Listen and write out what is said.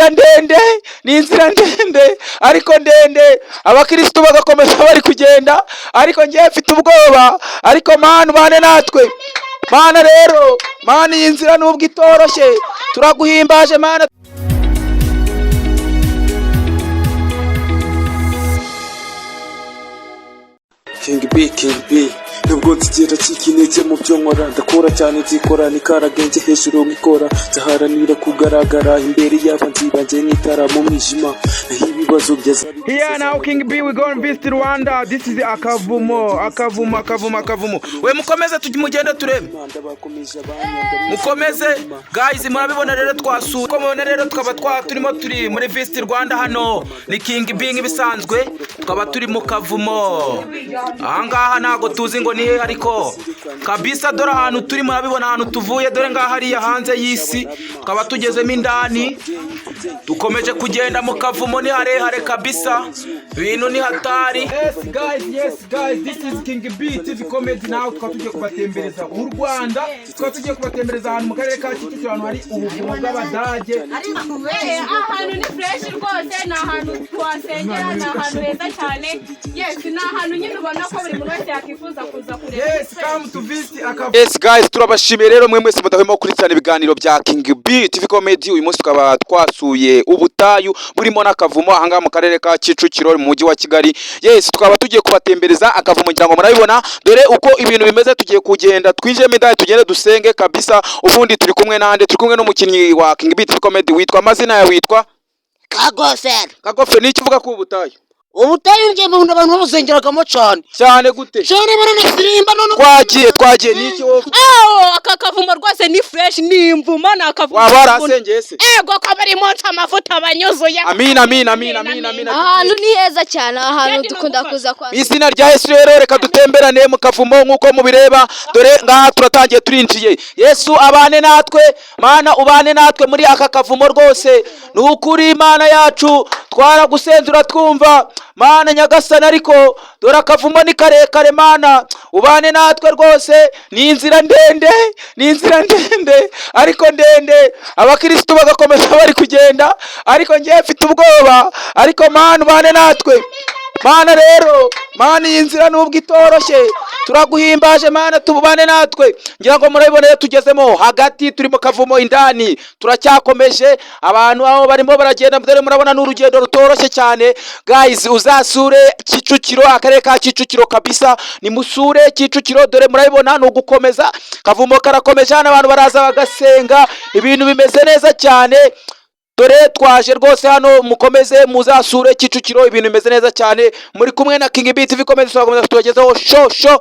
inzira ndende, ni inzira ndende ariko ndende, abakristo bagakomeza bari kugenda, ariko ngiye mfite ubwoba, ariko Mana ubane natwe. Mana rero, Mana iyi nzira nubwo itoroshye, turaguhimbaje Mana. King B nubwo nzigera cy'ikinege mu byo nkora, ndakora cyane nzikora nikaragenge hejuru nkikora, nzaharanira kugaragara imbere y'abanzi banjye n'itara mu mwijima, naho ibibazo byaza. Here now King B, we go and visit Rwanda. This is akavumo. We mukomeze tujimugende turebe. Mukomeze guys, murabibona rero twasuye. Ko mubona rero tukaba turimo turi muri visit Rwanda hano. Ni King B nk'ibisanzwe. Tukaba turi mu kavumo. Ahangaha ntago tuzi ngo ni ariko kabisa, dore ahantu turi murabibona ahantu tuvuye, dore ngaha hariya hanze y'isi tukaba tugezemo indani, dukomeje kugenda mu kavumo, ni harehare kabisa, ibintu ni hatari. Yes guys, this is King B TV Comedy. Now tukaba tugiye kubatembereza u Rwanda, tukaba tugiye kubatembereza ahantu mu karere ka Kicukiro, ahantu hari ubuvumo bw'Abadage. Ahantu ni fresh rwose, ni ahantu twasengera, ni ahantu heza cyane. Yes, ni ahantu nyine ubona ko buri muntu wese yakifuza kuza kureba. Yes, come to visit akavumo. Yes guys, turabashimiye rero mwe mwese mudahwema gukurikirana ibiganiro bya King B TV Comedy. Uyu munsi tukaba twasuye ubutayu burimo n'akavumo ahangaha mu karere ka Kicukiro mu mujyi wa Kigali. Yes, tukaba tugiye kubatembereza akavumo, ngira ngo murabibona dore uko ibintu bimeze. Tugiye kugenda twinjiyemo indani, tugende dusenge kabisa. Ubundi turi kumwe nande, turi kumwe n'umukinnyi wa King B TV Comedy witwa, amazina yawe witwa Kagofero. Ni ikivuga ku ubutayu? Ubutayu nje mu abantu bazengeragamo cyane Gute cyane baranasimba none twagiye niki wowe? Aka kavumo rwose ni fresh, ni imvuma, na kavumo. Waba warasengeye se? Ego ko bari munsi amavuta banyuzuye. Amina. Ahantu ni heza cyane, ahantu dukunda kuza kwa. Izina rya Yesu rero reka dutemberane mu kavumo nkuko mubireba, dore ngaha turatangiye turinjiye. Yesu abane natwe, Mana ubane natwe muri aka kavumo rwose. Nukuri Imana yacu twaragusenzura twumva Mana nyagasana, ariko dore akavumo ni karekare Mana ubane natwe rwose. Ni inzira ndende ariko ndende, abakristo bagakomeza bari kugenda, ariko ngiye mfite ubwoba, ariko Mana ubane natwe. Mana rero, Mana iyi nzira nubwo itoroshye, turaguhimbaje Mana tubane natwe. Ngira ngo murabiboneye tugezemo hagati, turi mu kavumo indani, turacyakomeje, abantu aho barimo baragenda, dore murabona n'urugendo rutoroshye cyane. Guys, uzasure Kicukiro, akarere ka Kicukiro kabisa, ni musure Kicukiro, dore murabibona no gukomeza, kavumo karakomeje, abantu baraza bagasenga, ibintu bimeze neza cyane. Dore twaje rwose hano, mukomeze muzasure Kicukiro, ibintu bimeze neza cyane. Muri kumwe na King B TV Comedy, tuzakomeza tubagezaho show.